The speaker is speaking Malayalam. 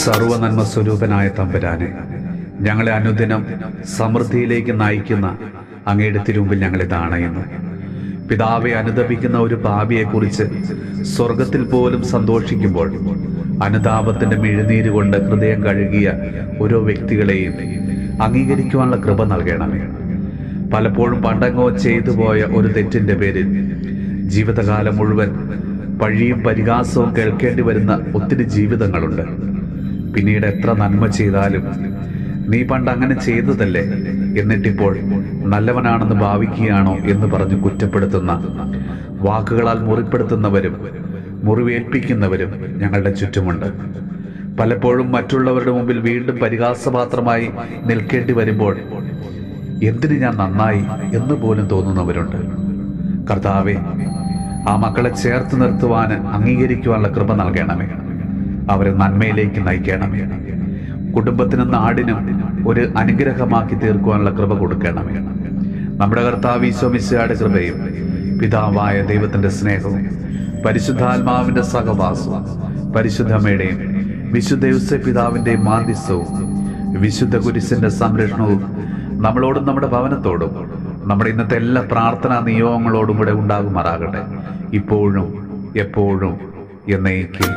സർവനന്മ സ്വരൂപനായ തമ്പുരാനെ, ഞങ്ങളെ അനുദിനം സമൃദ്ധിയിലേക്ക് നയിക്കുന്ന അങ്ങയുടെ തിരുമുമ്പിൽ ഞങ്ങളെ താണയുന്നു. പിതാവെ അനുതപിക്കുന്ന ഒരു പാപിയെക്കുറിച്ച് സ്വർഗത്തിൽ പോലും സന്തോഷിക്കുമ്പോൾ അനുതാപത്തിന്റെ മിഴുനീര് കൊണ്ട് ഹൃദയം കഴുകിയ ഓരോ വ്യക്തികളെയും അംഗീകരിക്കുവാനുള്ള കൃപ നൽകണമേ. പലപ്പോഴും പണ്ടങ്ങോ ചെയ്തു പോയ ഒരു തെറ്റിന്റെ പേരിൽ ജീവിതകാലം മുഴുവൻ പഴിയും പരിഹാസവും കേൾക്കേണ്ടി വരുന്ന ഒത്തിരി ജീവിതങ്ങളുണ്ട്. പിന്നീട് എത്ര നന്മ ചെയ്താലും നീ പണ്ട് അങ്ങനെ ചെയ്തതല്ലേ, എന്നിട്ടിപ്പോൾ നല്ലവനാണെന്ന് ഭാവിക്കുകയാണോ എന്ന് പറഞ്ഞ് കുറ്റപ്പെടുത്തുന്ന, വാക്കുകളാൽ മുറിപ്പെടുത്തുന്നവരും മുറിവേൽപ്പിക്കുന്നവരും ഞങ്ങളുടെ ചുറ്റുമുണ്ട്. പലപ്പോഴും മറ്റുള്ളവരുടെ മുമ്പിൽ വീണ്ടും പരിഹാസപാത്രമായി നിൽക്കേണ്ടി വരുമ്പോൾ എന്തിന് ഞാൻ നന്നായി എന്ന് പോലും തോന്നുന്നവരുണ്ട്. കർത്താവേ, ആ മക്കളെ ചേർത്ത് നിർത്തുവാൻ അംഗീകരിക്കുവാനുള്ള കൃപ നൽകണമേ. അവരെ നന്മയിലേക്ക് നയിക്കണമേ. കുടുംബത്തിനും നാടിനും ഒരു അനുഗ്രഹമാക്കി തീർക്കുവാനുള്ള കൃപ കൊടുക്കണമേ. നമ്മുടെ കർത്താവ് ഈശോ മിശിഹായുടെ കൃപയും പിതാവായ ദൈവത്തിന്റെ സ്നേഹവും പരിശുദ്ധാത്മാവിന്റെ സഹവാസവും പരിശുദ്ധമ്മയുടെയും വിശുദ്ധ യോസേപ്പ് പിതാവിന്റെയും മാധ്യസ്ഥവും വിശുദ്ധ കുരിശിന്റെ സംരക്ഷണവും നമ്മളോടും നമ്മുടെ ഭവനത്തോടും നമ്മുടെ ഇന്നത്തെ എല്ലാ പ്രാർത്ഥനാ നിയോഗങ്ങളോടും കൂടെ ഉണ്ടാകുമാറാകട്ടെ, ഇപ്പോഴും എപ്പോഴും എന്നേക്കും.